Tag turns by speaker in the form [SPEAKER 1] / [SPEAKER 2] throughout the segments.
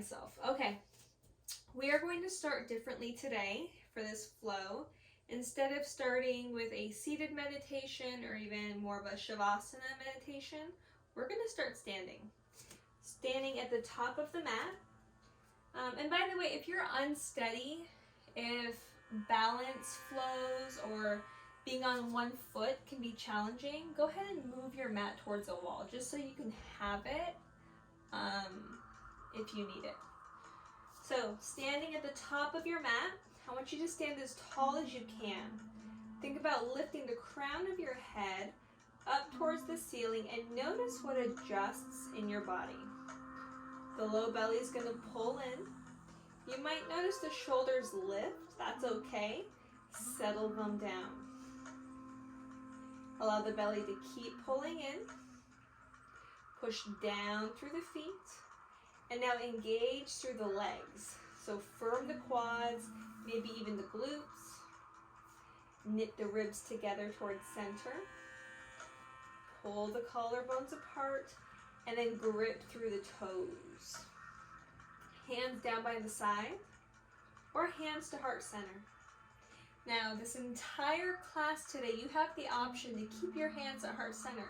[SPEAKER 1] myself. Okay, we are going to start differently today for this flow. Instead of starting with a seated meditation or even more of a Shavasana meditation, we're going to start standing. Standing at the top of the mat. And by the way, if you're unsteady, if balance flows or being on one foot can be challenging, go ahead and move your mat towards a wall just so you can have it if you need it. So standing at the top of your mat, I want you to stand as tall as you can. Think about lifting the crown of your head up towards the ceiling and notice what adjusts in your body. The low belly is going to pull in. You might notice the shoulders lift. That's okay. Settle them down. Allow the belly to keep pulling in. Push down through the feet. And now engage through the legs. So firm the quads, maybe even the glutes. Knit the ribs together towards center. Pull the collarbones apart and then grip through the toes. Hands down by the side or hands to heart center. Now this entire class today, you have the option to keep your hands at heart center.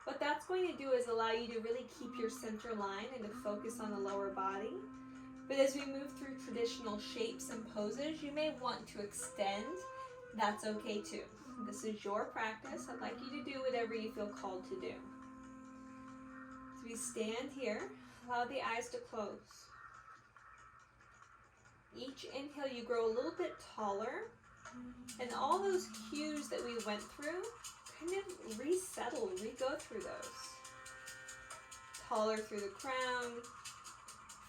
[SPEAKER 1] What that's going to do is allow you to really keep your center line and to focus on the lower body. But as we move through traditional shapes and poses, you may want to extend. That's okay too. This is your practice. I'd like you to do whatever you feel called to do. So we stand here, allow the eyes to close. Each inhale, you grow a little bit taller, and all those cues that we went through, kind of resettle, re-go through those. Taller through the crown,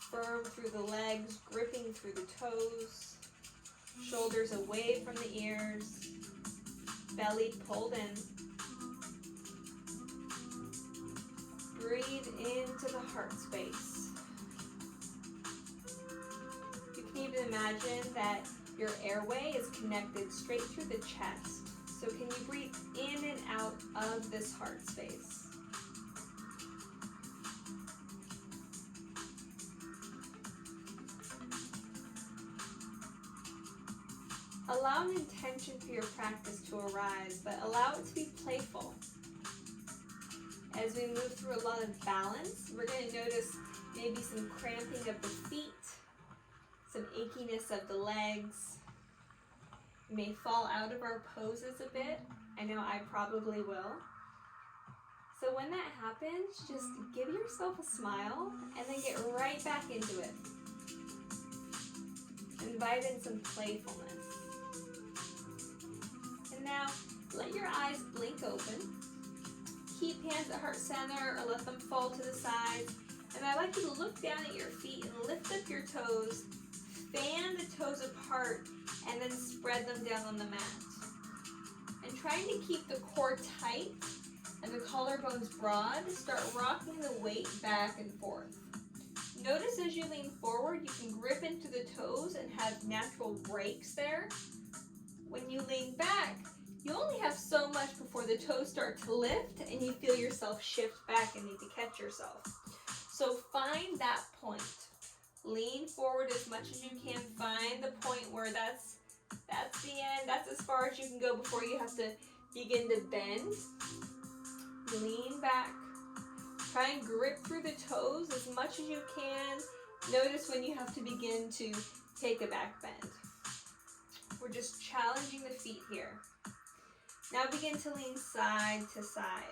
[SPEAKER 1] firm through the legs, gripping through the toes, shoulders away from the ears, belly pulled in. Breathe into the heart space. You can even imagine that your airway is connected straight through the chest. So can you breathe in and out of this heart space? Allow an intention for your practice to arise, but allow it to be playful. As we move through a lot of balance, we're going to notice maybe some cramping of the feet, some achiness of the legs. We may fall out of our poses a bit. I know I probably will. So when that happens, just give yourself a smile and then get right back into it. Invite in some playfulness. And now, let your eyes blink open. Keep hands at heart center or let them fall to the sides. And I'd like you to look down at your feet and lift up your toes. Fan the toes apart and then spread them down on the mat. And trying to keep the core tight and the collarbones broad, start rocking the weight back and forth. Notice as you lean forward, you can grip into the toes and have natural breaks there. When you lean back, you only have so much before the toes start to lift and you feel yourself shift back and need to catch yourself. So find that point. Lean forward as much as you can. Find the point where that's the end. That's as far as you can go before you have to begin to bend. Lean back. Try and grip through the toes as much as you can. Notice when you have to begin to take a back bend. We're just challenging the feet here. Now begin to lean side to side.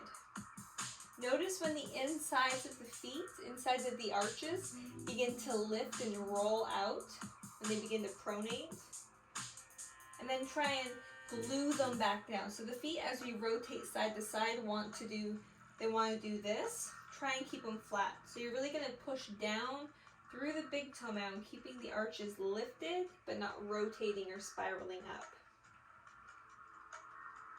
[SPEAKER 1] Notice when the insides of the feet, insides of the arches, begin to lift and roll out, when they begin to pronate. And then try and glue them back down. So the feet, as we rotate side to side, want to do this. Try and keep them flat. So you're really going to push down through the big toe mound, keeping the arches lifted, but not rotating or spiraling up.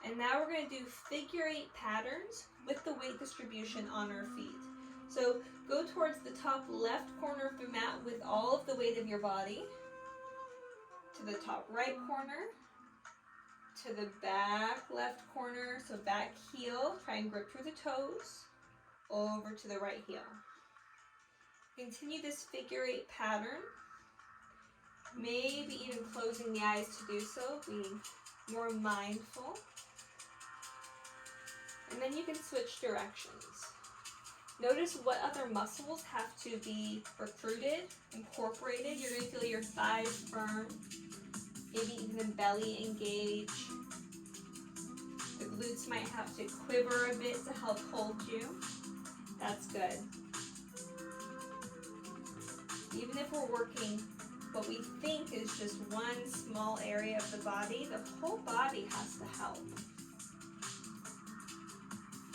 [SPEAKER 1] And now we're going to do figure 8 patterns with the weight distribution on our feet. So go towards the top left corner of the mat with all of the weight of your body, to the top right corner, to the back left corner, so back heel, try and grip through the toes, over to the right heel. Continue this figure 8 pattern. Maybe even closing the eyes to do so, being more mindful. And then you can switch directions. Notice what other muscles have to be recruited, incorporated. You're going to feel your thighs firm, maybe even the belly engage. The glutes might have to quiver a bit to help hold you. That's good. Even if we're working what we think is just one small area of the body, the whole body has to help.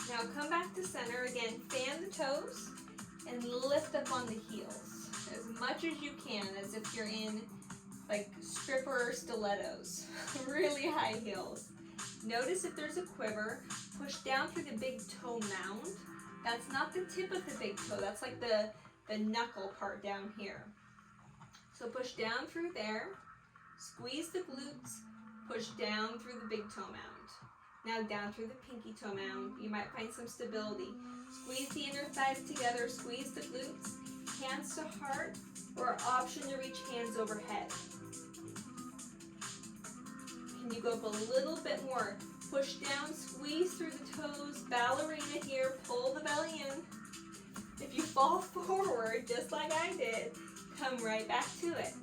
[SPEAKER 1] Now come back to center. Again, fan the toes and lift up on the heels as much as you can, as if you're in like stripper stilettos, really high heels. Notice if there's a quiver. Push down through the big toe mound. That's not the tip of the big toe, that's like the knuckle part down here. So push down through there, squeeze the glutes, push down through the big toe mound. Now down through the pinky toe mound. You might find some stability. Squeeze the inner thighs together, squeeze the glutes, hands to heart, or option to reach hands overhead. Can you go up a little bit more? Push down, squeeze through the toes, ballerina here, pull the belly in. If you fall forward, just like I did, come right back to it.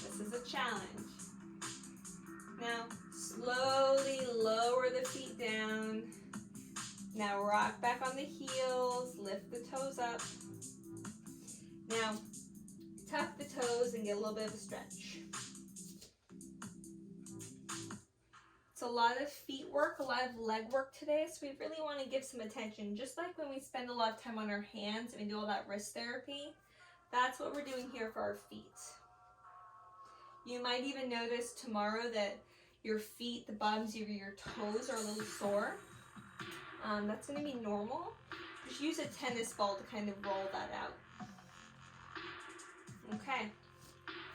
[SPEAKER 1] This is a challenge. Now, slowly lower the feet down. Now rock back on the heels, lift the toes up. Now, tuck the toes and get a little bit of a stretch. It's a lot of feet work, a lot of leg work today, so we really want to give some attention. Just like when we spend a lot of time on our hands and we do all that wrist therapy, that's what we're doing here for our feet. You might even notice tomorrow that your feet, the bottoms of your toes are a little sore. That's going to be normal. Just use a tennis ball to kind of roll that out. Okay,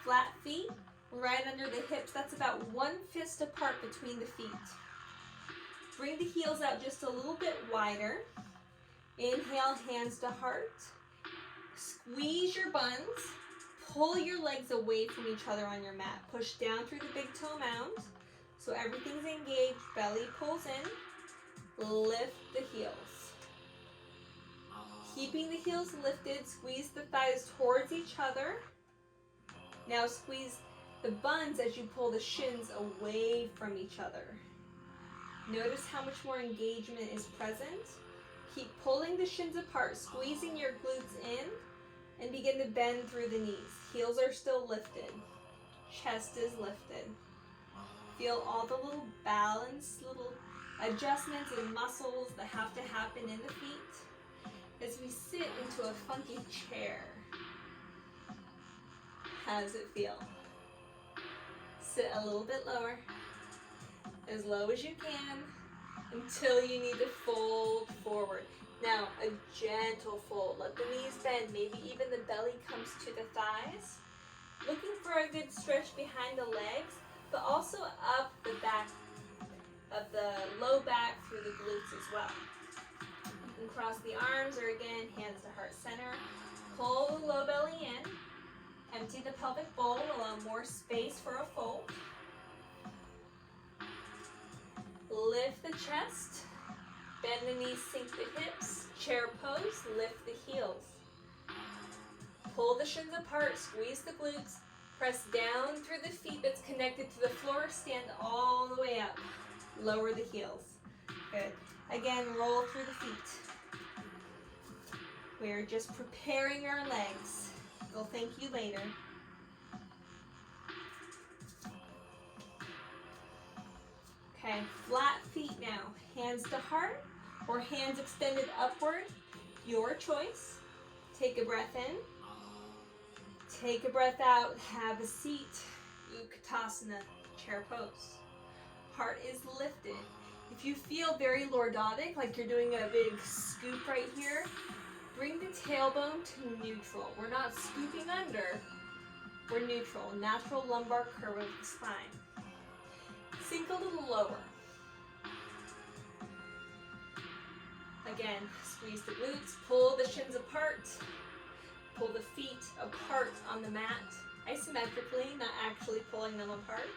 [SPEAKER 1] flat feet. Right under the hips, that's about 1 fist apart between the feet. Bring the heels out just a little bit wider. Inhale, hands to heart. Squeeze your buns. Pull your legs away from each other on your mat. Push down through the big toe mound. So everything's engaged, belly pulls in. Lift the heels. Keeping the heels lifted, squeeze the thighs towards each other. Now squeeze the buns as you pull the shins away from each other. Notice how much more engagement is present. Keep pulling the shins apart, squeezing your glutes in, and begin to bend through the knees. Heels are still lifted. Chest is lifted. Feel all the little balance, little adjustments and muscles that have to happen in the feet as we sit into a funky chair. How does it feel? Sit a little bit lower, as low as you can, until you need to fold forward. Now, a gentle fold. Let the knees bend. Maybe even the belly comes to the thighs. Looking for a good stretch behind the legs, but also up the back of the low back through the glutes as well. You can cross the arms, or again, hands to heart center. Pull the low belly in. Empty the pelvic bowl, allow more space for a fold. Lift the chest, bend the knees, sink the hips, chair pose, lift the heels. Pull the shins apart, squeeze the glutes, press down through the feet that's connected to the floor, stand all the way up. Lower the heels. Good. Again, roll through the feet. We're just preparing our legs. We'll thank you later. Okay, flat feet now. Hands to heart or hands extended upward. Your choice. Take a breath in. Take a breath out. Have a seat. Utkatasana, chair pose. Heart is lifted. If you feel very lordotic, like you're doing a big scoop right here, bring the tailbone to neutral. We're not scooping under. We're neutral. Natural lumbar curve of the spine. Sink a little lower. Again, squeeze the glutes, pull the shins apart, pull the feet apart on the mat, isometrically, not actually pulling them apart.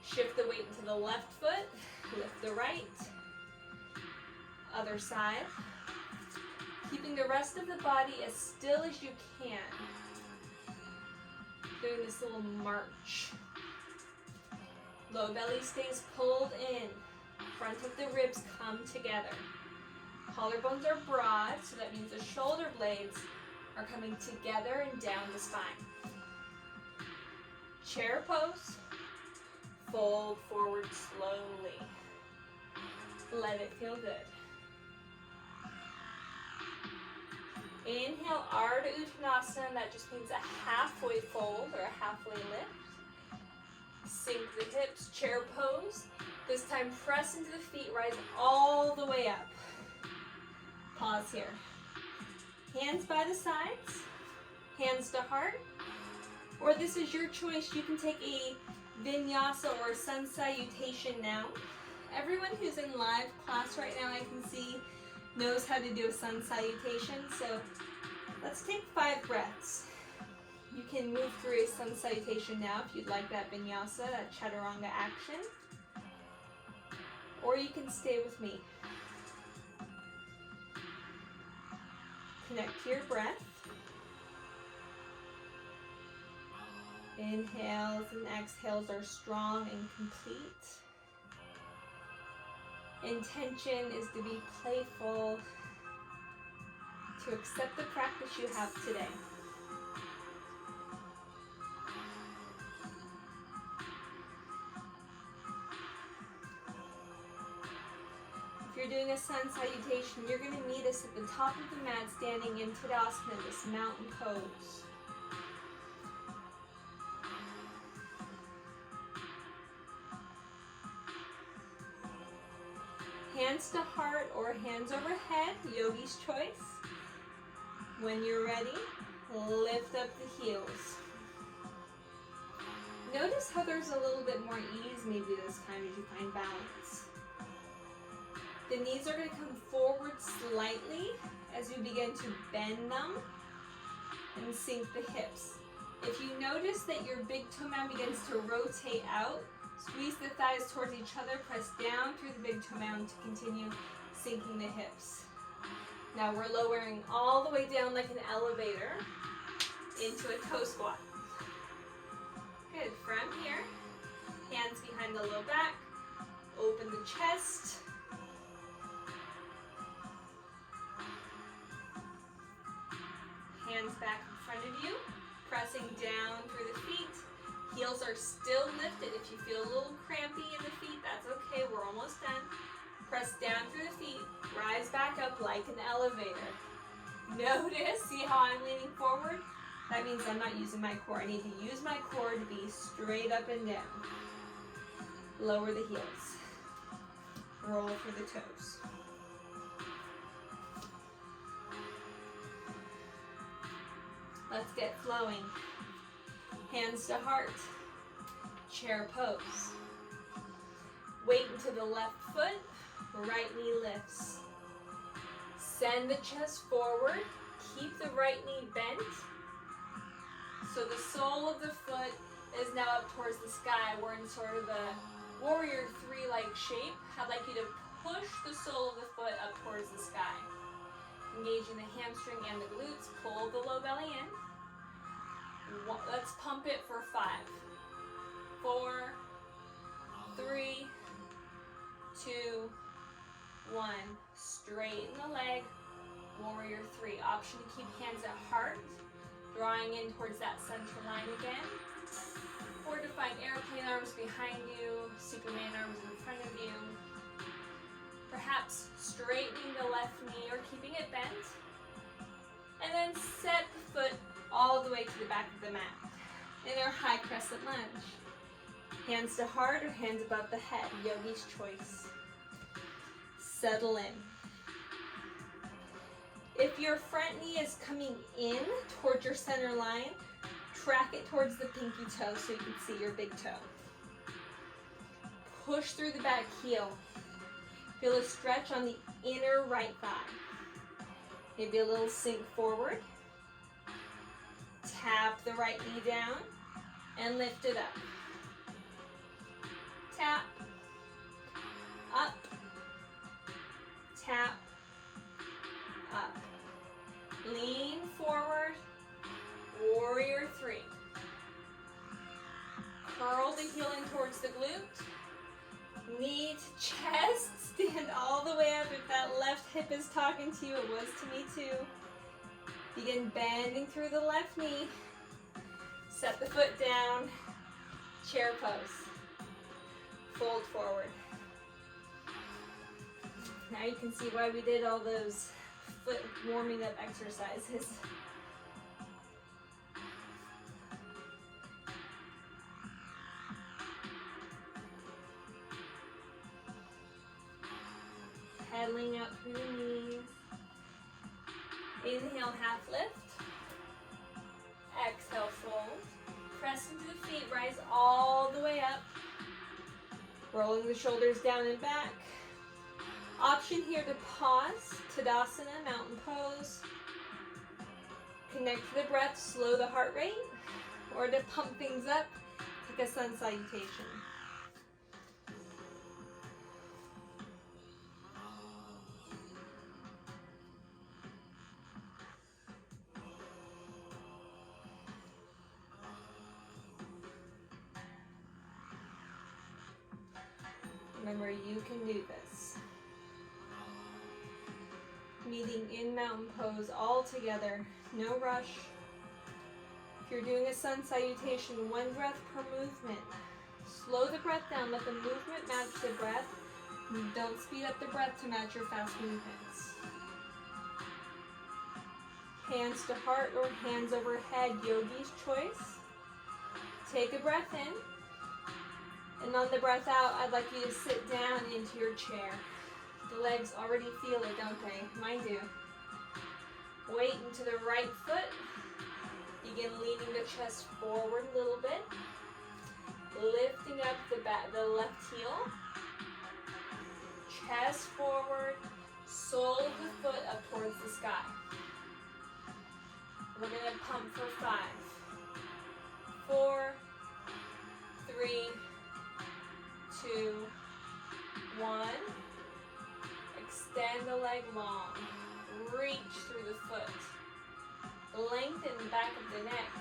[SPEAKER 1] Shift the weight into the left foot, lift the right, other side. Keeping the rest of the body as still as you can. Doing this little march. Low belly stays pulled in. Front of the ribs come together. Collarbones are broad, so that means the shoulder blades are coming together and down the spine. Chair pose. Fold forward slowly. Let it feel good. Inhale, Ardha Uttanasana. That just means a halfway fold or a halfway lift. Sink the hips, chair pose. This time press into the feet, rise all the way up. Pause here. Hands by the sides, hands to heart. Or this is your choice. You can take a vinyasa or a sun salutation now. Everyone who's in live class right now, I can see, knows how to do a sun salutation. So let's take 5 breaths. You can move through a sun salutation now if you'd like that vinyasa, that chaturanga action. Or you can stay with me. Connect to your breath. Inhales and exhales are strong and complete. Intention is to be playful, to accept the practice you have today. If you're doing a sun salutation, you're going to meet us at the top of the mat, standing in Tadasana, this mountain pose. Hands to heart or hands overhead, yogi's choice. When you're ready, lift up the heels. Notice how there's a little bit more ease maybe this time as you find balance. The knees are going to come forward slightly as you begin to bend them and sink the hips. If you notice that your big toe mound begins to rotate out, squeeze the thighs towards each other, press down through the big toe mound to continue sinking the hips. Now we're lowering all the way down like an elevator into a toe squat. Good, from here, hands behind the low back, open the chest. Hands back in front of you, pressing down through the feet. Heels are still lifted. If you feel a little crampy in the feet, that's okay, we're almost done. Press down through the feet, rise back up like an elevator. Notice, see how I'm leaning forward? That means I'm not using my core. I need to use my core to be straight up and down. Lower the heels. Roll for the toes. Let's get flowing. Hands to heart. Chair pose. Weight into the left foot. Right knee lifts. Send the chest forward. Keep the right knee bent. So the sole of the foot is now up towards the sky. We're in sort of a warrior 3-like shape. I'd like you to push the sole of the foot up towards the sky. Engaging the hamstring and the glutes. Pull the low belly in. Let's pump it for 5, 4, 3, 2, 1. Straighten the leg. Warrior 3. Option to keep hands at heart, drawing in towards that center line again. Or to find airplane arms behind you, Superman arms in front of you. Perhaps straightening the left knee or keeping it bent. And then set the foot all the way to the back of the mat in our high crescent lunge. Hands to heart or hands above the head, yogi's choice. Settle in. If your front knee is coming in towards your center line, track it towards the pinky toe so you can see your big toe. Push through the back heel. Feel a stretch on the inner right thigh. Maybe a little sink forward. Tap the right knee down and lift it up. Tap, up, tap, up. Lean forward, warrior three. Curl the heel in towards the glute. Knee to chest, stand all the way up. If that left hip is talking to you, it was to me too. Begin bending through the left knee. Set the foot down, chair pose. Fold forward. Now you can see why we did all those foot warming up exercises. Pedaling out through the knees. Inhale, half lift. Exhale, fold. Press into the feet, rise all the way up. Rolling the shoulders down and back. Option here to pause, Tadasana, mountain pose. Connect to the breath, slow the heart rate. Or to pump things up, take a sun salutation. Remember, you can do this. Meeting in mountain pose all together, no rush. If you're doing a sun salutation, 1 breath per movement. Slow the breath down, let the movement match the breath. Don't speed up the breath to match your fast movements. Hands to heart or hands overhead, yogi's choice. Take a breath in. And on the breath out, I'd like you to sit down into your chair. The legs already feel it, don't they? Mine do. Weight into the right foot. Begin leaning the chest forward a little bit. Lifting up the left heel. Chest forward. Sole of the foot up towards the sky. We're going to pump for 5, 4, 3, 2, 1. Extend the leg long. Reach through the foot. Lengthen the back of the neck.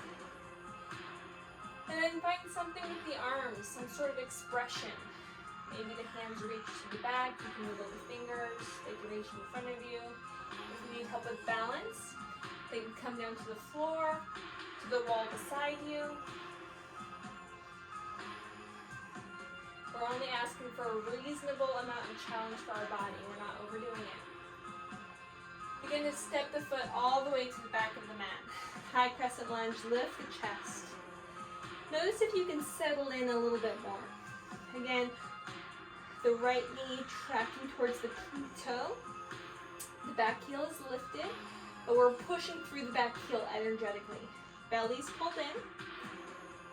[SPEAKER 1] And then find something with the arms, some sort of expression. Maybe the hands reach to the back. You can wiggle the fingers. They can reach in front of you. If you need help with balance, they can come down to the floor, to the wall beside you. We're only asking for a reasonable amount of challenge for our body. We're not overdoing it. Begin to step the foot all the way to the back of the mat. High crescent lunge, lift the chest. Notice if you can settle in a little bit more. Again, the right knee tracking towards the toe. The back heel is lifted, but we're pushing through the back heel energetically. Belly's pulled in.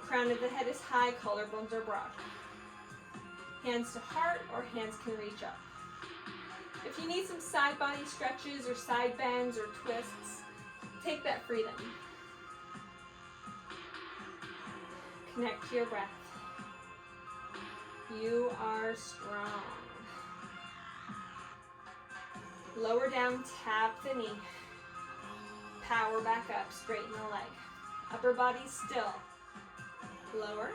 [SPEAKER 1] Crown of the head is high, collarbones are broad. Hands to heart or hands can reach up. If you need some side body stretches or side bends or twists, take that freedom. Connect to your breath. You are strong. Lower down, tap the knee. Power back up, straighten the leg. Upper body still. Lower.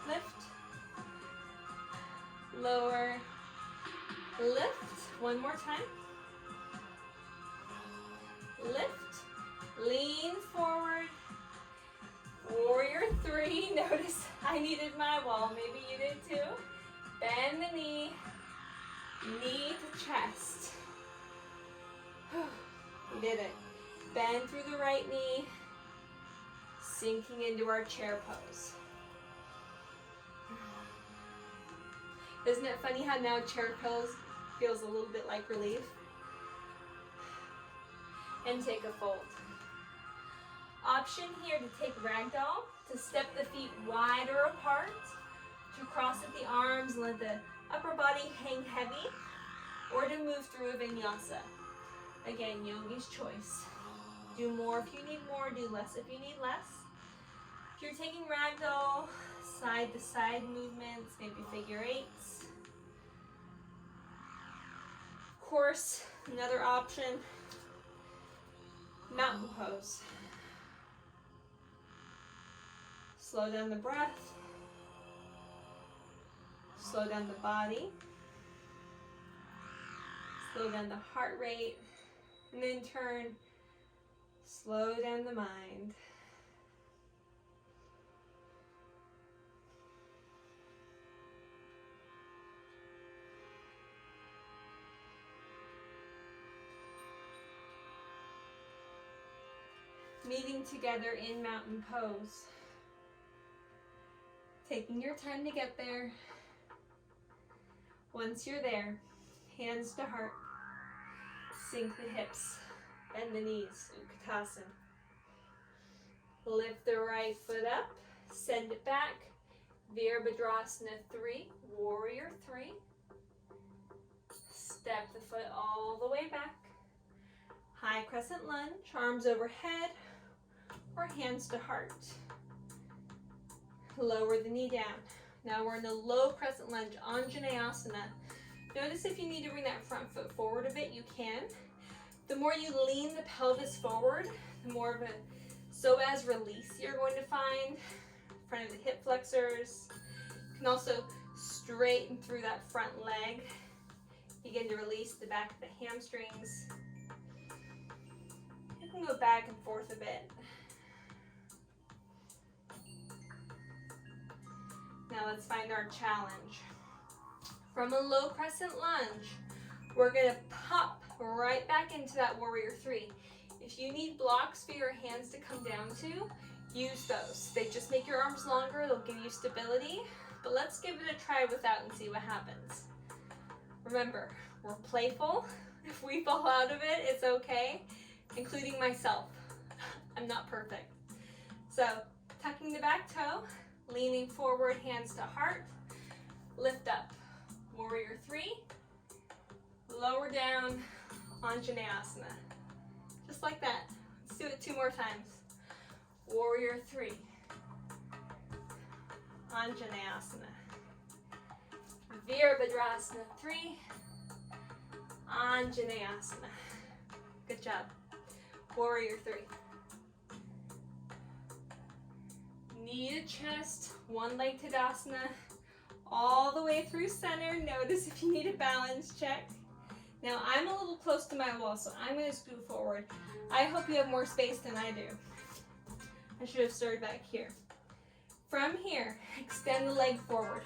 [SPEAKER 1] Lift. Lower. Lift. One more time. Lift. Lean forward. Warrior 3. Notice I needed my wall. Maybe you did too. Bend the knee. Knee to chest. We did it. Bend through the right knee. Sinking into our chair pose. Isn't it funny how now chair pose feels a little bit like relief? And take a fold. Option here to take ragdoll, to step the feet wider apart, to cross at the arms and let the upper body hang heavy, or to move through a vinyasa. Again, yogi's choice. Do more if you need more, do less if you need less. If you're taking ragdoll, side to side movements, maybe figure eights. Of course, another option, mountain pose. Slow down the breath. Slow down the body. Slow down the heart rate. And then turn. Slow down the mind. Meeting together in mountain pose. Taking your time to get there. Once you're there, hands to heart. Sink the hips, bend the knees, Utkatasana. Lift the right foot up, send it back. Virabhadrasana 3, Warrior 3. Step the foot all the way back. High crescent lunge, arms overhead or hands to heart. Lower the knee down. Now we're in the low crescent lunge, Anjaneyasana. Notice if you need to bring that front foot forward a bit, you can. The more you lean the pelvis forward, the more of a psoas release you're going to find. Front of the hip flexors. You can also straighten through that front leg. Begin to release the back of the hamstrings. You can go back and forth a bit. Now let's find our challenge. From a low crescent lunge, we're gonna pop right back into that Warrior 3. If you need blocks for your hands to come down to, use those. They just make your arms longer, they'll give you stability, but let's give it a try without and see what happens. Remember, we're playful. If we fall out of it, it's okay, including myself. I'm not perfect. So, tucking the back toe, leaning forward, hands to heart, lift up. Warrior 3, lower down, Anjaneyasana. Just like that. Let's do it 2 more times. Warrior 3, Anjaneyasana. Virabhadrasana 3, Anjaneyasana. Good job. Warrior 3. Knee to chest, one leg Tadasana, all the way through center. Notice if you need a balance check. Now I'm a little close to my wall, so I'm going to scoot forward. I hope you have more space than I do. I should have started back here. From here, extend the leg forward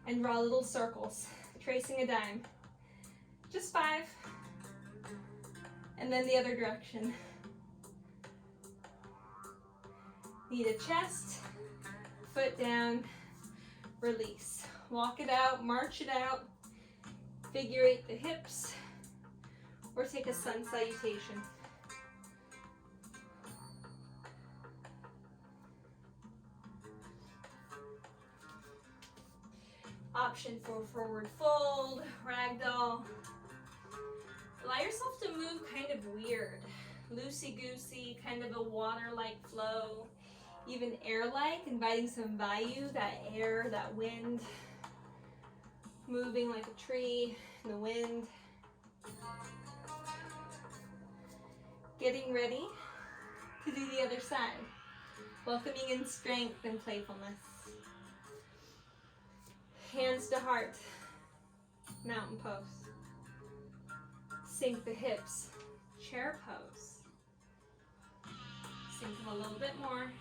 [SPEAKER 1] and draw little circles, tracing a dime. Just 5. And then the other direction. Knee to chest, foot down, release. Walk it out, march it out, figure 8 the hips, or take a sun salutation. Option for forward fold, ragdoll. Allow yourself to move kind of weird, loosey-goosey, kind of a water-like flow. Even air-like, inviting some vayu, that air, that wind, moving like a tree in the wind. Getting ready to do the other side, welcoming in strength and playfulness. Hands to heart, mountain pose. Sink the hips, chair pose. Sink them a little bit more.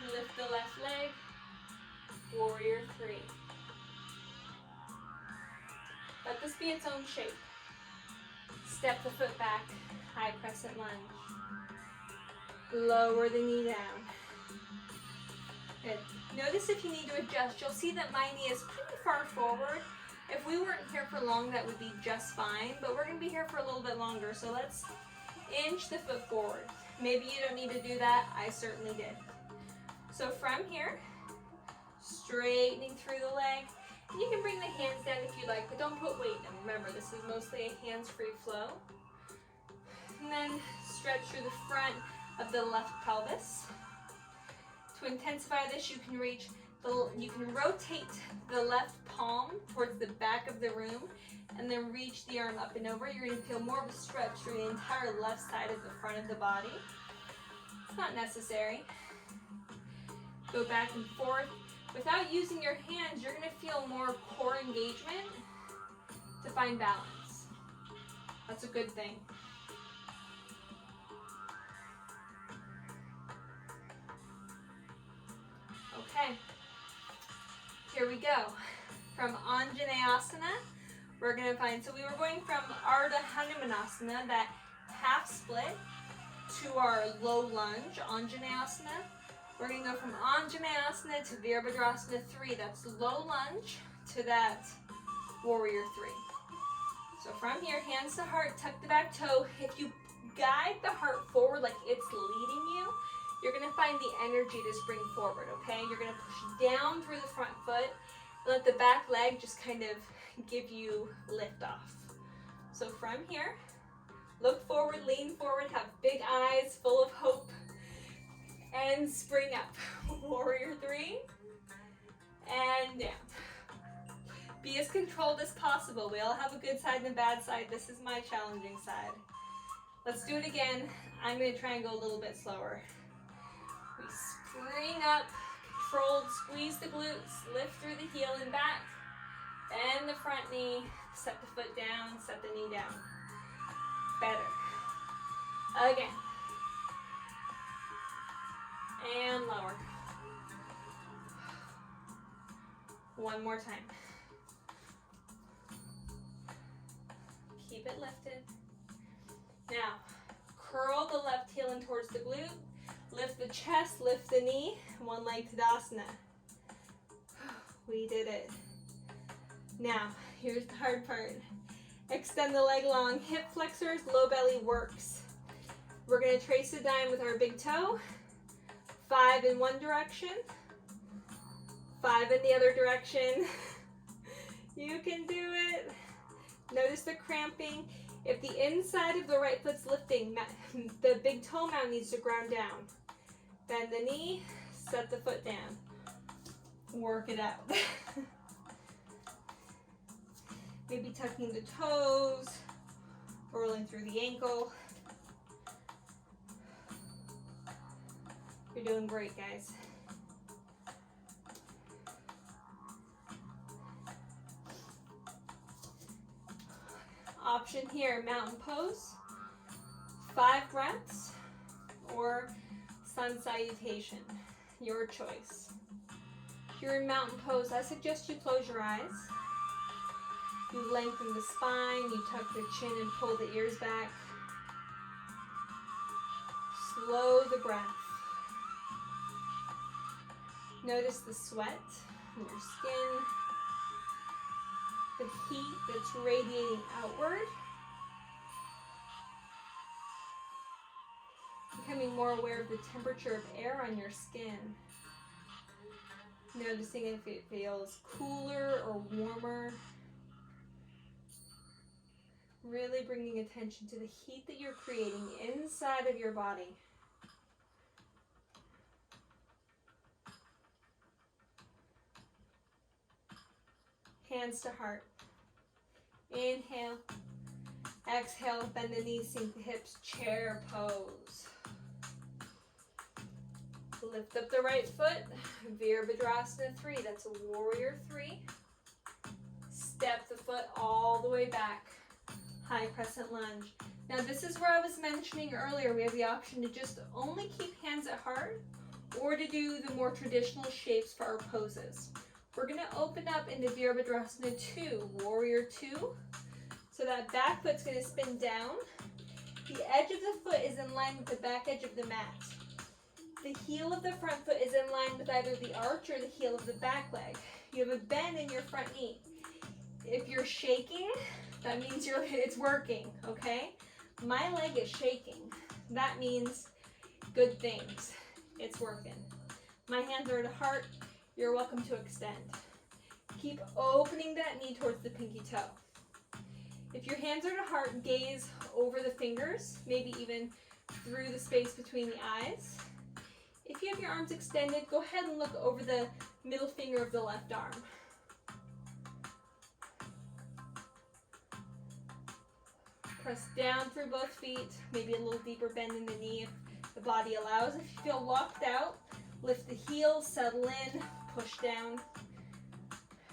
[SPEAKER 1] Lift the left leg, Warrior 3. Let this be its own shape. Step the foot back, high crescent lunge. Lower the knee down. Good. Notice if you need to adjust, you'll see that my knee is pretty far forward. If we weren't here for long, that would be just fine, but we're gonna be here for a little bit longer, so let's inch the foot forward. Maybe you don't need to do that, I certainly did. So from here, straightening through the leg. And you can bring the hands down if you like, but don't put weight in them. Remember, this is mostly a hands-free flow. And then stretch through the front of the left pelvis. To intensify this, you can rotate the left palm towards the back of the room and then reach the arm up and over. You're going to feel more of a stretch through the entire left side of the front of the body. It's not necessary. Go back and forth. Without using your hands, you're going to feel more core engagement to find balance. That's a good thing. Okay, here we go. From Anjaneyasana, we're going to find, so we were going from Ardha Hanumanasana, that half split, to our low lunge, Anjaneyasana. We're going to go from Anjaneyasana to Virabhadrasana 3, that's low lunge, to that Warrior 3. So from here, hands to heart, tuck the back toe. If you guide the heart forward like it's leading you, you're going to find the energy to spring forward, okay? You're going to push down through the front foot and let the back leg just kind of give you lift off. So from here, look forward, lean forward, have big eyes full of hope, and spring up. Warrior 3, and down. Be as controlled as possible. We all have a good side and a bad side. This is my challenging side. Let's do it again. I'm going to try and go a little bit slower. We spring up, controlled, squeeze the glutes, lift through the heel and back, bend the front knee, set the foot down, set the knee down. Better. Again. And lower. One more time. Keep it lifted. Now, curl the left heel in towards the glute. Lift the chest, lift the knee. One leg Tadasana. We did it. Now, here's the hard part. Extend the leg long. Hip flexors, low belly works. We're going to trace a dime with our big toe. 5 in one direction. 5 in the other direction. You can do it. Notice the cramping. If the inside of the right foot's lifting, the big toe mound needs to ground down. Bend the knee, set the foot down. Work it out. Maybe tucking the toes, rolling through the ankle. You're doing great, guys. Option here, mountain pose, 5 breaths, or sun salutation, your choice. If you're in mountain pose, I suggest you close your eyes. You lengthen the spine, you tuck the chin and pull the ears back. Slow the breath. Notice the sweat in your skin, the heat that's radiating outward. Becoming more aware of the temperature of air on your skin. Noticing if it feels cooler or warmer. Really bringing attention to the heat that you're creating inside of your body. Hands to heart. Inhale. Exhale, bend the knees, sink the hips, chair pose. Lift up the right foot, Virabhadrasana 3, that's a Warrior 3. Step the foot all the way back, high crescent lunge. Now this is where I was mentioning earlier, we have the option to just only keep hands at heart, or to do the more traditional shapes for our poses. We're going to open up into Virabhadrasana 2, Warrior 2. So that back foot's going to spin down. The edge of the foot is in line with the back edge of the mat. The heel of the front foot is in line with either the arch or the heel of the back leg. You have a bend in your front knee. If you're shaking, that means it's working, okay? My leg is shaking. That means good things. It's working. My hands are at heart. you're welcome to extend. Keep opening that knee towards the pinky toe. If your hands are to heart, gaze over the fingers, maybe even through the space between the eyes. If you have your arms extended, go ahead and look over the middle finger of the left arm. Press down through both feet, maybe a little deeper bend in the knee if the body allows. If you feel locked out, lift the heels, settle in, push down.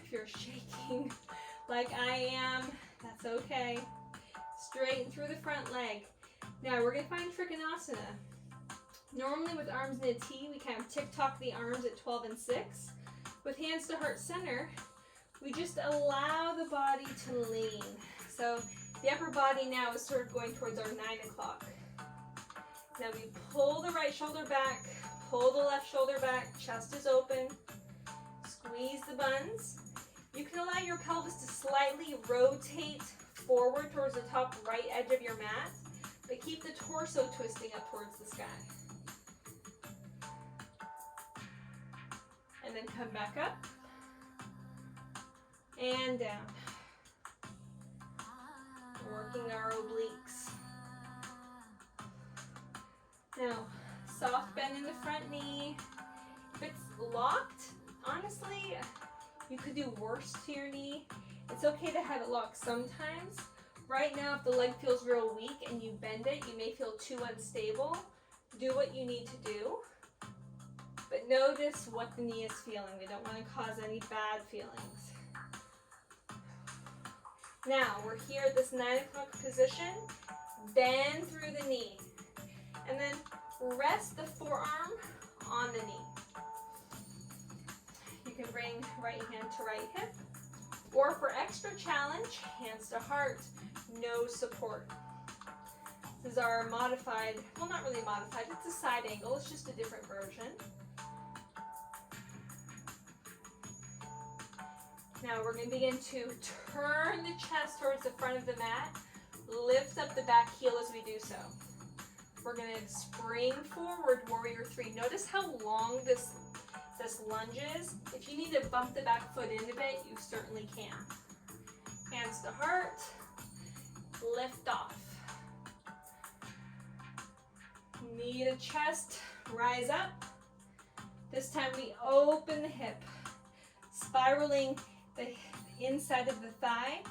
[SPEAKER 1] If you're shaking like I am, that's okay. Straighten through the front leg. Now we're gonna find Trikonasana. Normally with arms in a T, we kind of tick-tock the arms at 12 and 6. With hands to heart center, we just allow the body to lean. So the upper body now is sort of going towards our 9 o'clock. Now we pull the right shoulder back, pull the left shoulder back, chest is open, squeeze the buns. You can allow your pelvis to slightly rotate forward towards the top right edge of your mat, but keep the torso twisting up towards the sky. And then come back up and down. Working our obliques. Now, soft bend in the front knee. If it's locked, honestly, you could do worse to your knee. It's okay to have it locked sometimes. Right now, if the leg feels real weak and you bend it, you may feel too unstable. Do what you need to do, but notice what the knee is feeling. We don't want to cause any bad feelings. Now, we're here at this 9 o'clock position. Bend through the knee. And then rest the forearm on the knee. You can bring right hand to right hip. Or for extra challenge, hands to heart, no support. This is our modified, well, not really modified, it's a side angle. It's just a different version. Now we're going to begin to turn the chest towards the front of the mat. Lift up the back heel as we do so. We're going to spring forward, warrior 3. Notice how long this lunge is. If you need to bump the back foot in a bit, you certainly can. Hands to heart. Lift off. Knee to chest. Rise up. This time we open the hip. Spiraling the inside of the thigh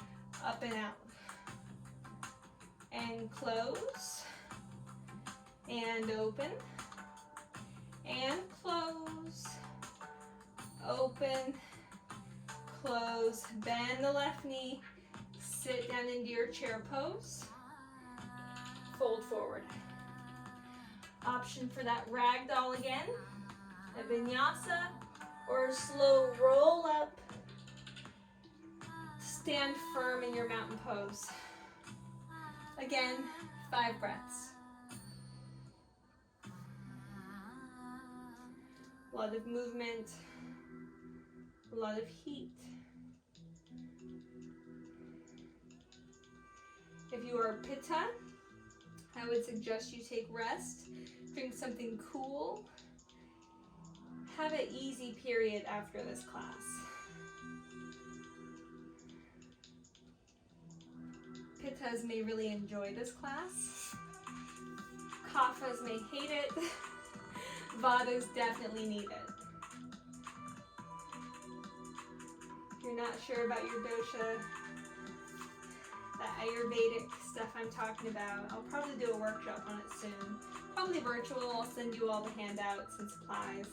[SPEAKER 1] up and out. And close. And open. And close. Open. Close. Bend the left knee. Sit down into your chair pose. Fold forward. Option for that ragdoll again. A vinyasa or a slow roll up. Stand firm in your mountain pose. Again, 5 breaths. A lot of movement, a lot of heat. If you are Pitta, I would suggest you take rest, drink something cool, have an easy period after this class. Pittas may really enjoy this class. Kaphas may hate it. Vadas definitely need it. If you're not sure about your dosha, the Ayurvedic stuff I'm talking about, I'll probably do a workshop on it soon. Probably virtual. I'll send you all the handouts and supplies.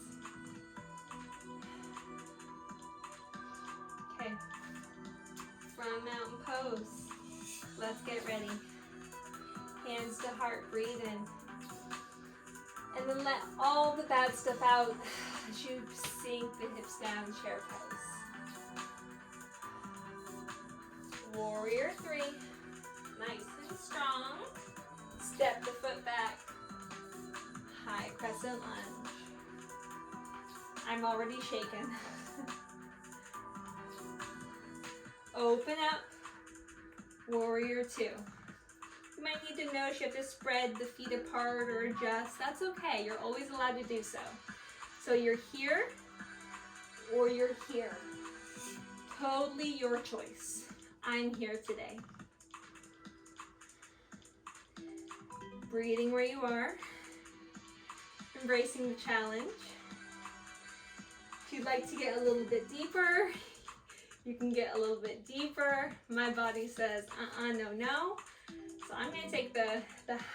[SPEAKER 1] Okay. From mountain pose. Let's get ready. Hands to heart, breathe in. And then let all the bad stuff out as you sink the hips down, chair pose. Warrior 3. Nice and strong. Step the foot back. High crescent lunge. I'm already shaken. Open up. Warrior 2. You might need to notice you have to spread the feet apart or adjust. That's okay. You're always allowed to do so. So you're here. or you're here. Totally your choice. I'm here today. Breathing where you are. Embracing the challenge. If you'd like to get a little bit deeper, you can get a little bit deeper. My body says, no, no. So I'm gonna take the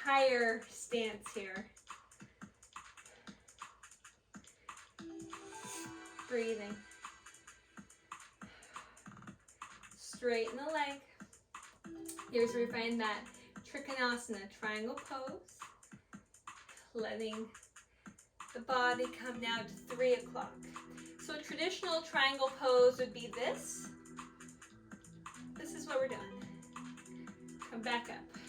[SPEAKER 1] higher stance here. Breathing. Straighten the leg. Here's where we find that Trikonasana, triangle pose. Letting the body come down to 3 o'clock. So a traditional triangle pose would be this. This is what we're doing. Come back up.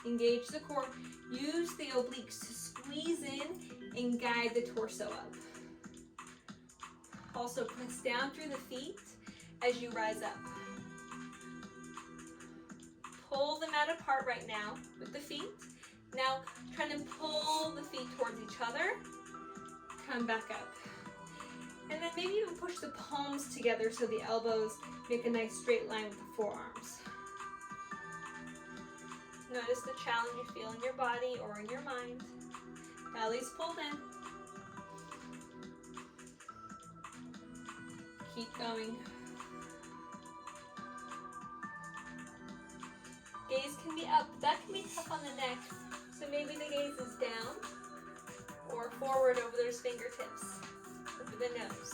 [SPEAKER 1] Engage the core. Use the obliques to squeeze in and guide the torso up. Also press down through the feet as you rise up. Pull the mat apart right now with the feet. Now try to pull the feet towards each other. Come back up. And then maybe even push the palms together so the elbows make a nice straight line with the forearms. Notice the challenge you feel in your body or in your mind. Belly's pulled in. Keep going. Gaze can be up. That can be tough on the neck. So maybe the gaze is down or forward over those fingertips, over the nose.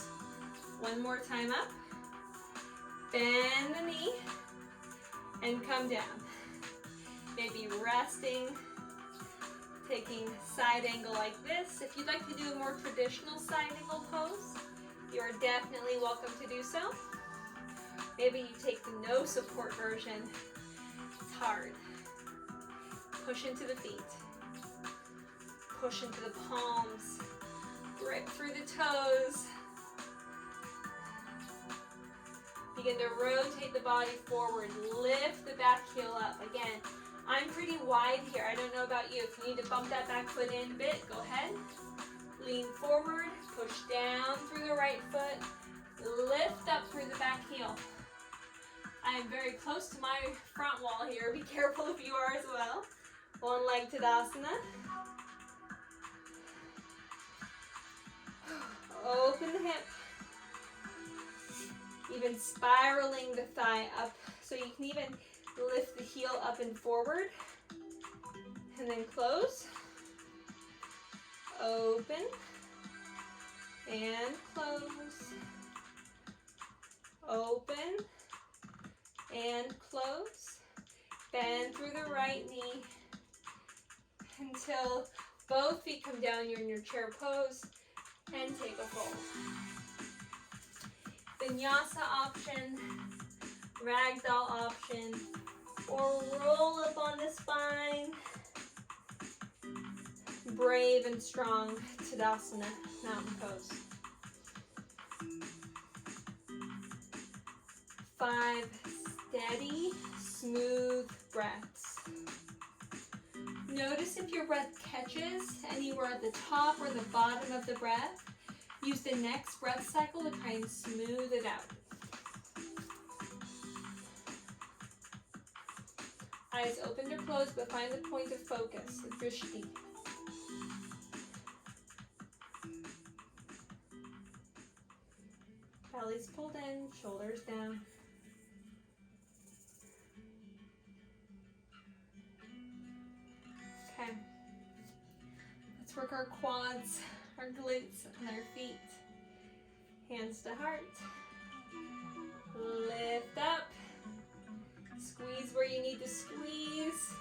[SPEAKER 1] One more time up. Bend the knee and come down. Maybe resting, taking side angle like this. If you'd like to do a more traditional side angle pose, you are definitely welcome to do so. Maybe you take the no support version. It's hard. Push into the feet. Push into the palms. Grip through the toes. Begin to rotate the body forward. Lift the back heel up. Again, I'm pretty wide here. I don't know about you. If you need to bump that back foot in a bit, go ahead. Lean forward, push down through the right foot, lift up through the back heel. I am very close to my front wall here. Be careful if you are as well. One leg Tadasana. Open the hip. Even spiraling the thigh up. So you can even lift the heel up and forward. And then close. Open. And close. Open. And close. Bend through the right knee until both feet come down. You're in your chair pose. And take a fold. Vinyasa option, ragdoll option, or roll up on the spine. Brave and strong Tadasana, mountain pose. 5 steady, smooth breaths. Notice if your breath catches anywhere at the top or the bottom of the breath. Use the next breath cycle to try and smooth it out. Eyes open or closed, but find the point of focus, the drishti. Belly's pulled in, shoulders down. Okay. Let's work our quads, our glutes, and our feet. Hands to heart. Lift up. Squeeze where you need to squeeze.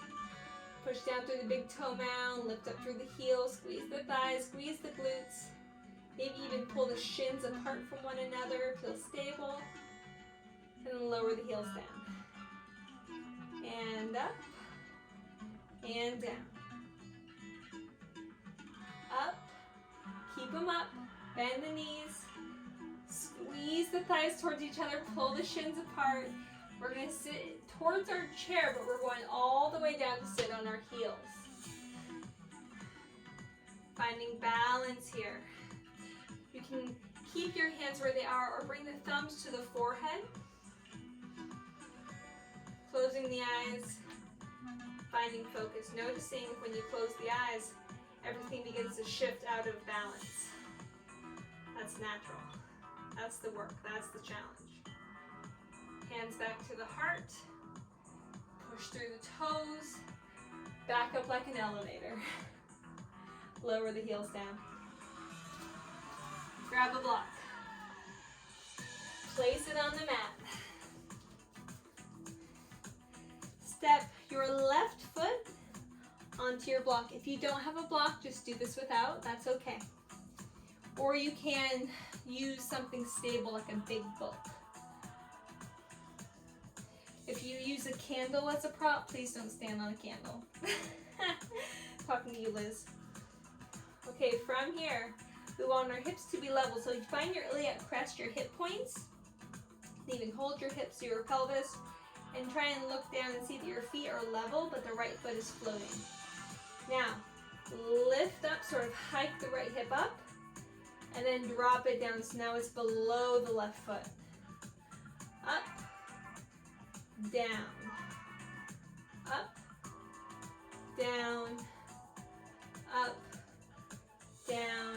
[SPEAKER 1] Push down through the big toe mound. Lift up through the heels. Squeeze the thighs. Squeeze the glutes. Maybe even pull the shins apart from one another. Feel stable. And then lower the heels down. And up. And down. Up. Keep them up. Bend the knees. Squeeze the thighs towards each other. Pull the shins apart. We're going to sit towards our chair, but we're going all the way down to sit on our heels. Finding balance here. You can Keep your hands where they are or bring the thumbs to the forehead. Closing the eyes, finding focus. Noticing when you close the eyes, everything begins to shift out of balance. That's natural. That's the work. That's the challenge. Hands back to the heart. Push through the toes. Back up like an elevator. Lower the heels down. Grab a block. Place it on the mat. Step your left foot onto your block. If you don't have a block, just do this without. That's okay. Or you can use something stable like a big book. If you use a candle as a prop, please don't stand on a candle. Talking to you, Liz. Okay, from here, we want our hips to be level. So you find your iliac crest, your hip points. Even hold your hips to your pelvis and try and look down and see that your feet are level, but the right foot is floating. Now, lift up, sort of hike the right hip up, and then drop it down. So now it's below the left foot. Up, down, up, down, up, down.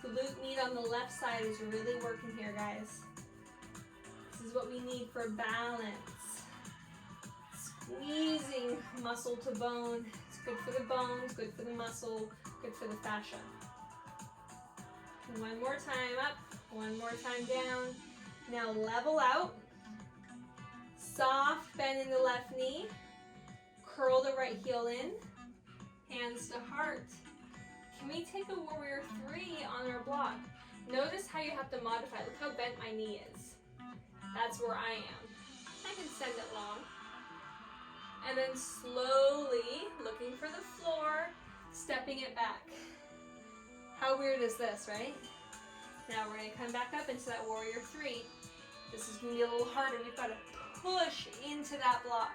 [SPEAKER 1] Glute med on the left side is really working here, guys. This is what we need for balance. Squeezing muscle to bone. It's good for the bones, good for the muscle, good for the fascia. One more time up, one more time down. Now level out. Soft bend in the left knee. Curl the right heel in. Hands to heart. Can we take a warrior 3 on our block? Notice how you have to modify. Look how bent my knee is. That's where I am. I can send it long. And then slowly, looking for the floor, stepping it back. How weird is this, right? Now we're going to come back up into that warrior 3. This is going to be a little harder. We've got to push into that block.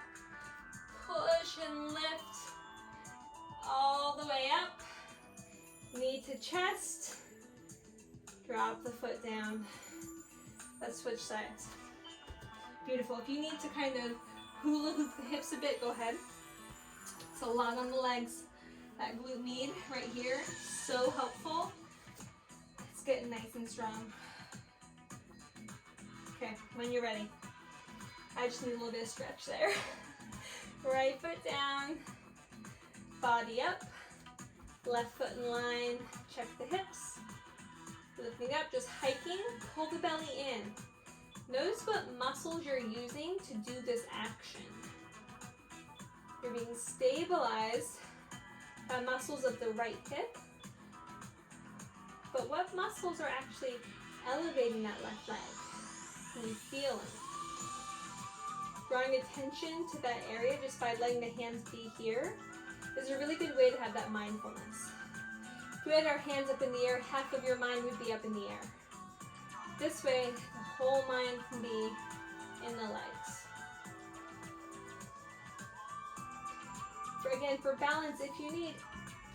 [SPEAKER 1] Push and lift all the way up. Knee to chest. Drop the foot down. Let's switch sides. Beautiful. If you need to kind of hula hoop the hips a bit, go ahead. It's a lot on the legs. That glute med right here, so helpful. It's getting nice and strong. Okay, when you're ready. I just need a little bit of stretch there. Right foot down, body up, left foot in line, check the hips. Lifting up, just hiking, pull the belly in. Notice what muscles you're using to do this action. You're being stabilized by muscles of the right hip, but what muscles are actually elevating that left leg? Can you feel it? Drawing attention to that area just by letting the hands be here is a really good way to have that mindfulness. If we had our hands up in the air, half of your mind would be up in the air. This way, the whole mind can be in the legs. For balance, if you need,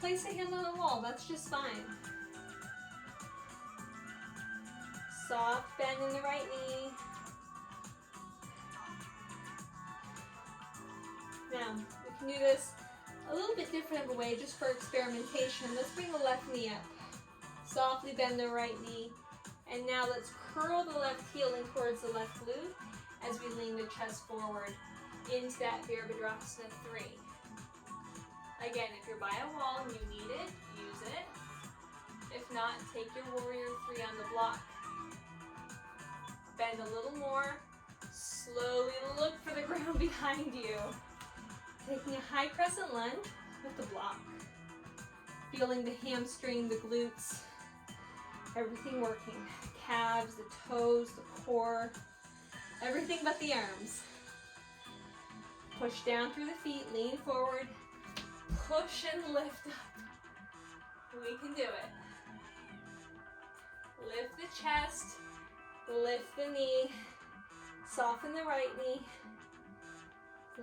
[SPEAKER 1] place a hand on the wall. That's just fine. Soft bend in the right knee. Now, we can do this a little bit different of a way just for experimentation. Let's bring the left knee up. Softly bend the right knee. And now let's curl the left heel in towards the left glute as we lean the chest forward into that Virabhadrasana 3. Again, if you're by a wall and you need it, use it. If not, take your warrior 3 on the block. Bend a little more. Slowly look for the ground behind you. Taking a high crescent lunge with the block. Feeling the hamstring, the glutes, everything working. Calves, the toes, the core, everything but the arms. Push down through the feet, lean forward, push and lift up. We can do it. Lift the chest, lift the knee, soften the right knee,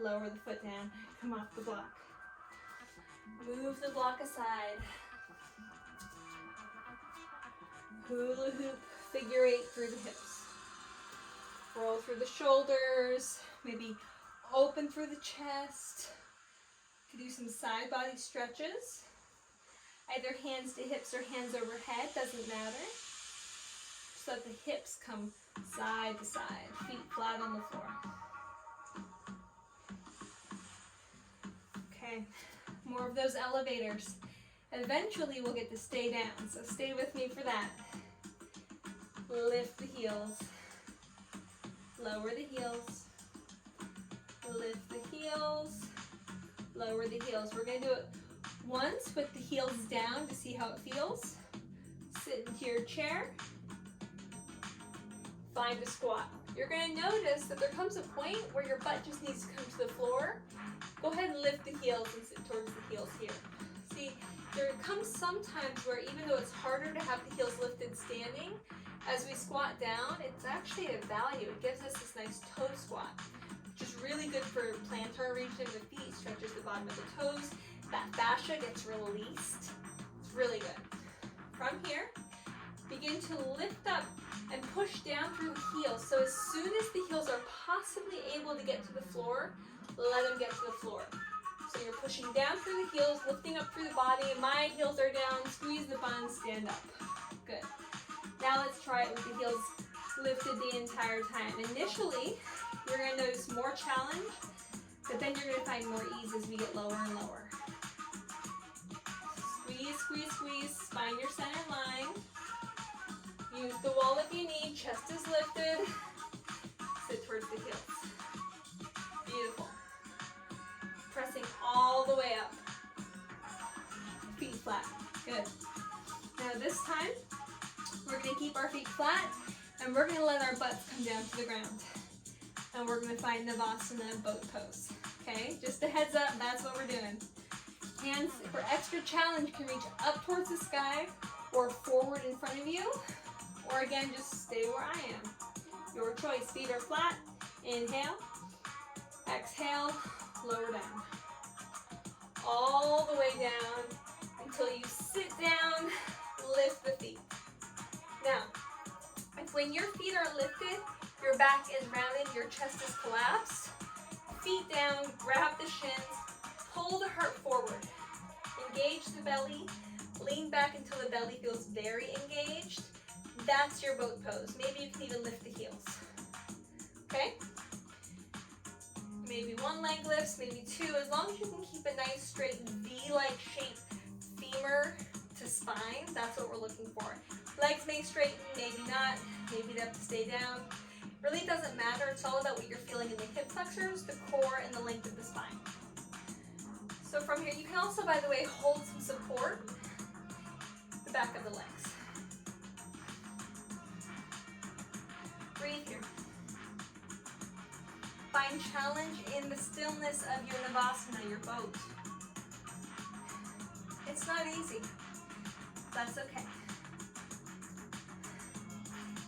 [SPEAKER 1] lower the foot down, come off the block. Move the block aside. hula hoop figure 8 through the hips. Roll through the shoulders, maybe open through the chest. You can do some side body stretches. Either hands to hips or hands overhead, doesn't matter. Just let the hips come side to side, feet flat on the floor. Okay, more of those elevators. Eventually we'll get to stay down, so stay with me for that. Lift the heels. Lower the heels. Lift the heels. Lower the heels. We're going to do it once with the heels down to see how it feels. Sit into your chair. Find a squat. You're going to notice that there comes a point where your butt just needs to come to the floor. Go ahead and lift the heels and sit towards the heels here. See, there comes sometimes where even though it's harder to have the heels lifted standing, as we squat down, it's actually a value. It gives us this nice toe squat, which is really good for plantar region of the feet, stretches the bottom of the toes. That fascia gets released. It's really good. From here, begin to lift up and push down through the heels. So as soon as the heels are possibly able to get to the floor, let them get to the floor. So you're pushing down through the heels, lifting up through the body. My heels are down, squeeze the buns, stand up. Good. Now let's try it with the heels lifted the entire time. Initially, you're going to notice more challenge, but then you're going to find more ease as we get lower and lower. Squeeze, squeeze, squeeze, find your center line. Use the wall if you need, chest is lifted. Sit towards the heels. Beautiful. Pressing all the way up. Feet flat. Good. Now this time, we're going to keep our feet flat and we're going to let our butts come down to the ground. And we're going to find Navasana boat pose. Okay, just a heads up, that's what we're doing. Hands for extra challenge can reach up towards the sky or forward in front of you. Or again, just stay where I am. Your choice. Feet are flat. Inhale. Exhale. Lower down. All the way down until you sit down. Lift the feet. Now, when your feet are lifted, your back is rounded, your chest is collapsed. Feet down, grab the shins, pull the heart forward. Engage the belly, lean back until the belly feels very engaged. That's your boat pose. Maybe you can even lift the heels. Okay? Maybe one leg lifts, maybe two. As long as you can keep a nice straight V-like shape femur to spine, that's what we're looking for. Legs may straighten, maybe not. Maybe they have to stay down. Really doesn't matter. It's all about what you're feeling in the hip flexors, the core, and the length of the spine. So from here, you can also, by the way, hold some support, the back of the legs. Breathe here. Find challenge in the stillness of your Navasana, your boat. It's not easy. That's okay.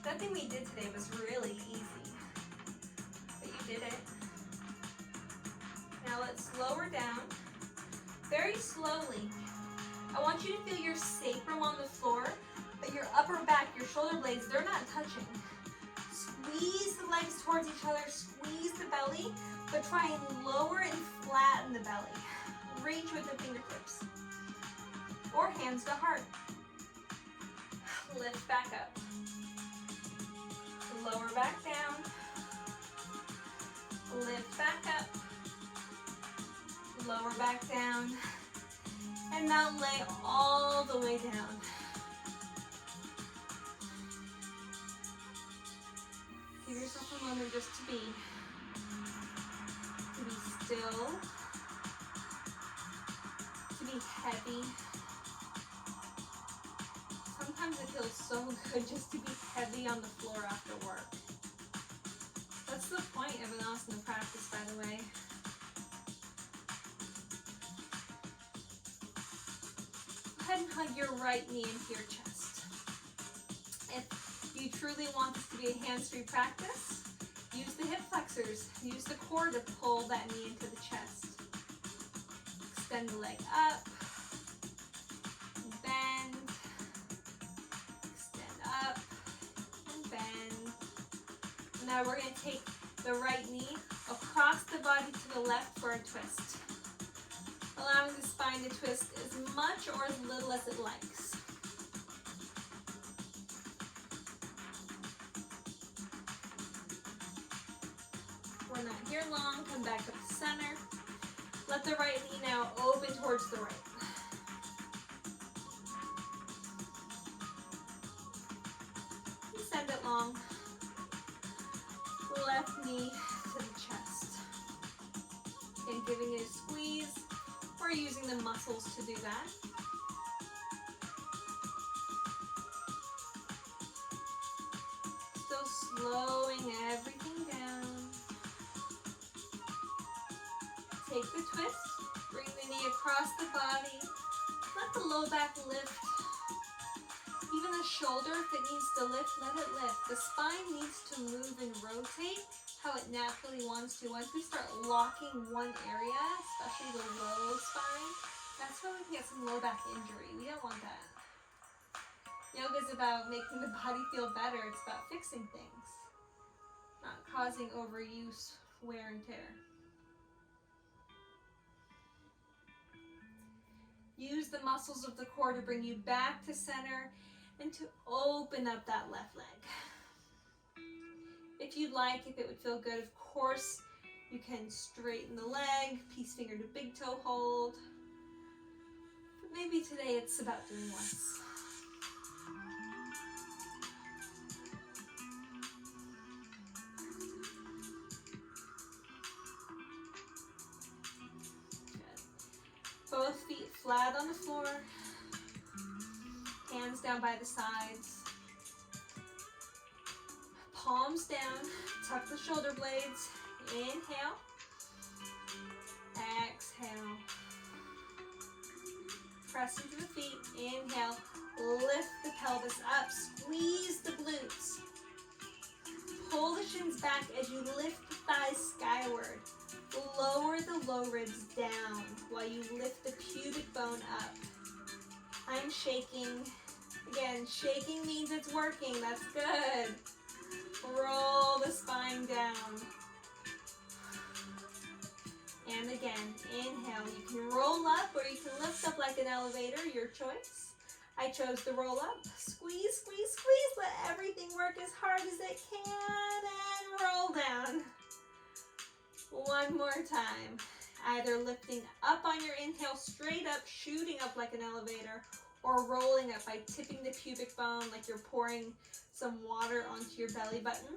[SPEAKER 1] Nothing we did today was really easy, but you did it. Now let's lower down very slowly. I want you to feel your sacrum on the floor, but your upper back, your shoulder blades, they're not touching. Squeeze the legs towards each other, squeeze the belly, but try and lower and flatten the belly. Reach with the fingertips. Or hands to heart. Lift back up. Lower back down. Lift back up. Lower back down. And now lay all the way down. Give yourself a moment just to be still, to be heavy. Sometimes it feels so good just to be heavy on the floor after work. That's the point of an asana practice, by the way. Go ahead and hug your right knee into your chest. If you truly want this to be a hands-free practice, use the hip flexors. Use the core to pull that knee into the chest. Extend the leg up. Bend. Extend Now we're going to take the right knee across the body to the left for a twist, allowing the spine to twist as much or as little as it likes. We're not here long. Come back up to center. Let the right knee now open towards the right. Send it long. Left knee to the chest. And giving it a squeeze. We're using the muscles to do that. Still slowing everything down. Take the twist. Bring the knee across the body. Let the low back lift. Even the shoulder, if it needs to lift, let it lift. The spine needs to move and rotate how it naturally wants to. Once we start locking one area, especially the low spine, that's when we can get some low back injury. We don't want that. Yoga is about making the body feel better. It's about fixing things, not causing overuse, wear and tear. Use the muscles of the core to bring you back to center and to open up that left leg. If you'd like, if it would feel good, of course, you can straighten the leg, peace finger to big toe hold. But maybe today it's about doing less. Good. Both feet flat on the floor. Hands down by the sides. Palms down. Tuck the shoulder blades. Inhale. Exhale. Press into the feet. Inhale. Lift the pelvis up. Squeeze the glutes. Pull the shins back as you lift the thighs skyward. Lower the low ribs down while you lift the pubic bone up. I'm shaking. Again, shaking means it's working. That's good. Roll the spine down. And again, inhale. You can roll up or you can lift up like an elevator, your choice. I chose the roll up. Squeeze, squeeze, squeeze. Let everything work as hard as it can and roll down. One more time. Either lifting up on your inhale, straight up, shooting up like an elevator, or rolling up by tipping the pubic bone like you're pouring some water onto your belly button.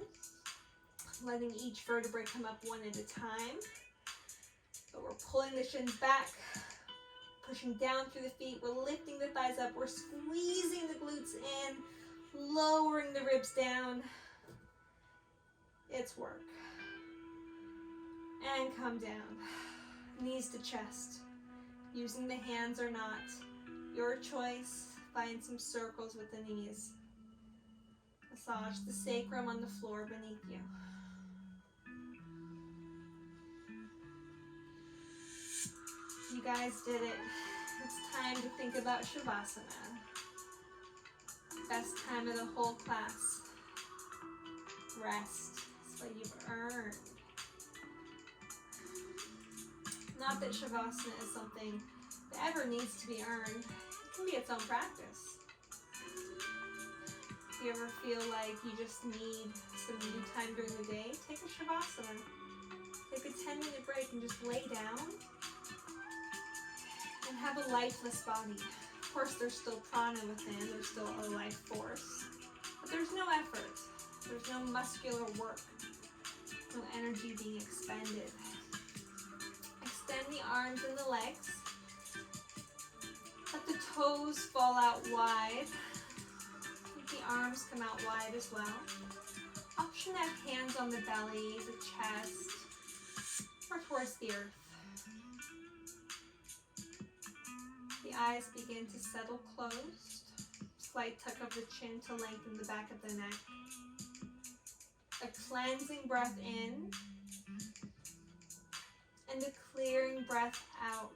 [SPEAKER 1] Letting each vertebrae come up one at a time. But we're pulling the shins back, pushing down through the feet. We're lifting the thighs up. We're squeezing the glutes in, lowering the ribs down. It's work. And come down. Knees to chest. Using the hands or not. Your choice. Find some circles with the knees. Massage the sacrum on the floor beneath you. You guys did it. It's time to think about Shavasana. Best time of the whole class. Rest. It's what you've earned. Not that Shavasana is something that ever needs to be earned. It can be its own practice. If you ever feel like you just need some me time during the day, take a Shavasana. Take a 10-minute break and just lay down and have a lifeless body. Of course, there's still prana within, there's still a life force, but there's no effort. There's no muscular work, no energy being expended. Extend the arms and the legs. Let the toes fall out wide. Let the arms come out wide as well. Option to have hands on the belly, the chest, or towards the earth. The eyes begin to settle closed. Slight tuck of the chin to lengthen the back of the neck. A cleansing breath in. And a clearing breath out.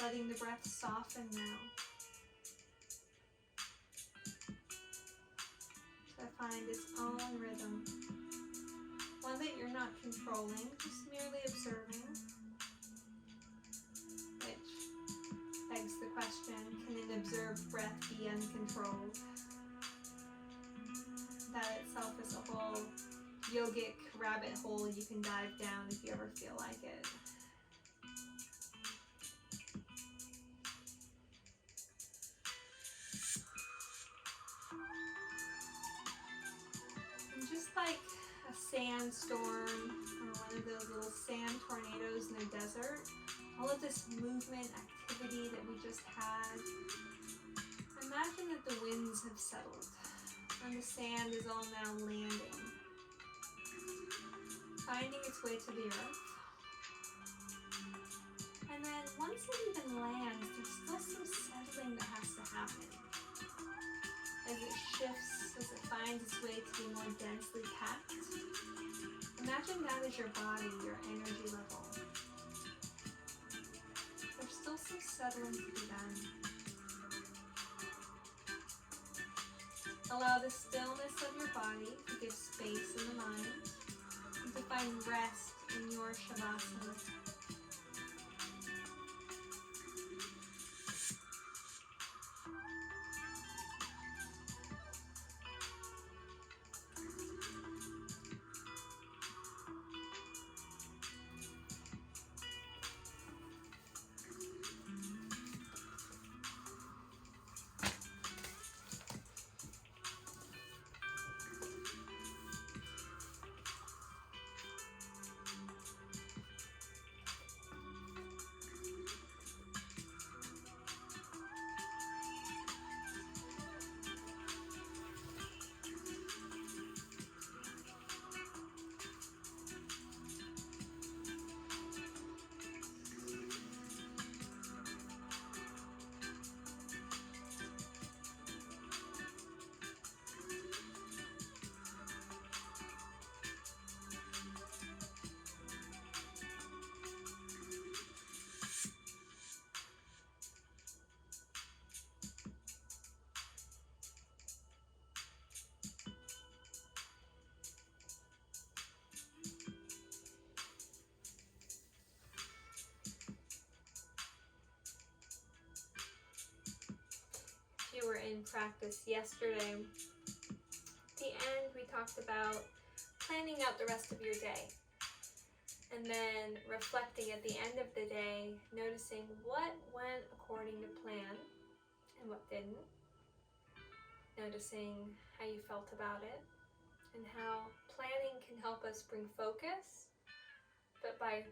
[SPEAKER 1] Letting the breath soften now. find its own rhythm, one that you're not controlling, just merely observing, which begs the question, can an observed breath be uncontrolled? That itself is a whole yogic rabbit hole you can dive down if you ever feel like it. And just like a sandstorm or one of those little sand tornadoes in the desert, all of this movement, activity that we just had, imagine that the winds have settled and the sand is all now landing, finding its way to the earth. And then once it even lands, there's still some settling that has to happen. As it shifts, as it finds its way to be more densely packed, imagine that as your body, your energy level. There's still some settling to be done. Allow the stillness of your body to give space in the mind and to find rest in your Shavasana. You were in practice yesterday. At the end, we talked about planning out the rest of your day and then reflecting at the end of the day, noticing what went according to plan and what didn't, noticing how you felt about it and how planning can help us bring focus, but by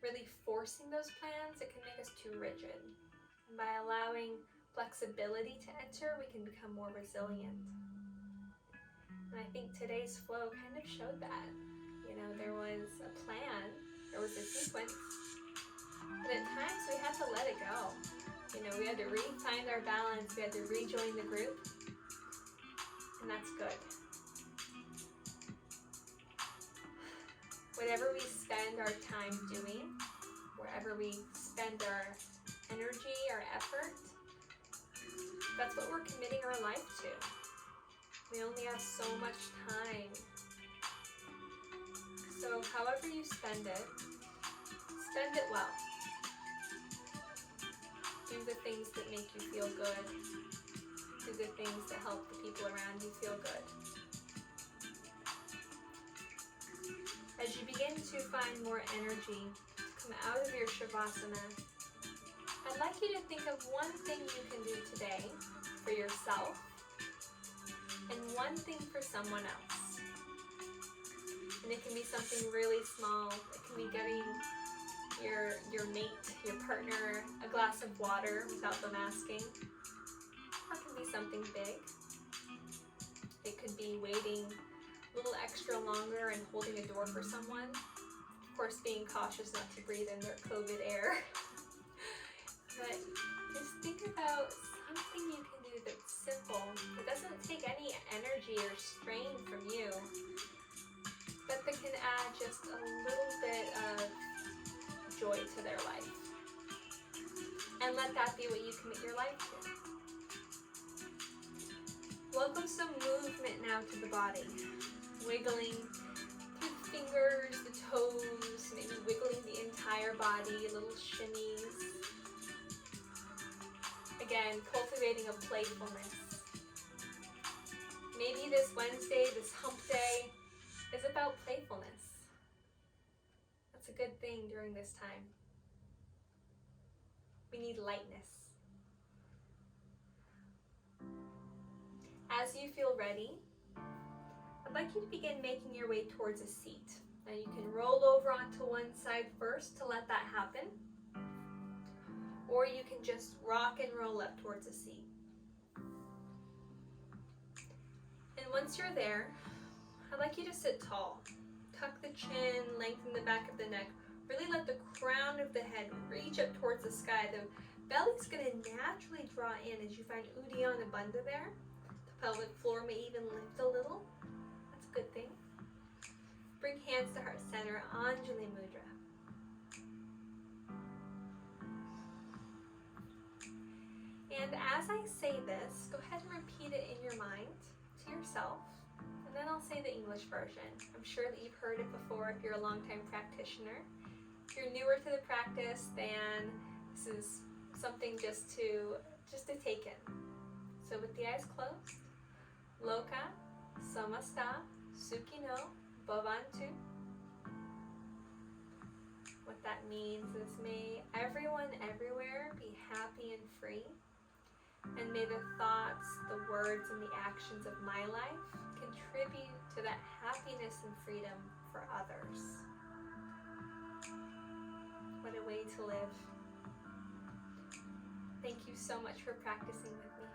[SPEAKER 1] really forcing those plans, it can make us too rigid. And by allowing flexibility to enter, we can become more resilient. And I think today's flow kind of showed that. You know, there was a plan, there was a sequence, but at times we had to let it go. You know, we had to re-find our balance, we had to rejoin the group, and that's good. Whatever we spend our time doing, wherever we spend our energy, our effort, that's what we're committing our life to. We only have so much time. So however you spend it well. Do the things that make you feel good. Do the things that help the people around you feel good. As you begin to find more energy to come out of your Shavasana, I'd like you to think of one thing you can do today for yourself and one thing for someone else. And it can be something really small. It can be getting your mate, your partner, a glass of water without them asking. Or it can be something big. It could be waiting a little extra longer and holding a door for someone. Of course, being cautious not to breathe in their COVID air. But just think about something you can do that's simple. It doesn't take any energy or strain from you, but that can add just a little bit of joy to their life. And let that be what you commit your life to. Welcome some movement now to the body. Wiggling through the fingers, the toes, maybe wiggling the entire body, little shimmies. Again, cultivating a playfulness. Maybe this Wednesday, this hump day, is about playfulness. That's a good thing during this time. We need lightness. As you feel ready, I'd like you to begin making your way towards a seat. Now you can roll over onto one side first to let that happen, or you can just rock and roll up towards a seat. And once you're there, I'd like you to sit tall. Tuck the chin, lengthen the back of the neck. Really let the crown of the head reach up towards the sky. The belly's going to naturally draw in as you find Uddiyana Bandha there. The pelvic floor may even lift a little. That's a good thing. Bring hands to heart center, Anjali Mudra. And as I say this, go ahead and repeat it in your mind to yourself. And then I'll say the English version. I'm sure that you've heard it before if you're a longtime practitioner. If you're newer to the practice, then this is something just to take in. So with the eyes closed, Loka Samasta Sukhino Bhavantu. What that means is may everyone everywhere be happy and free, and may the thoughts, the words, and the actions of my life contribute to that happiness and freedom for others. What a way to live. Thank you so much for practicing with me.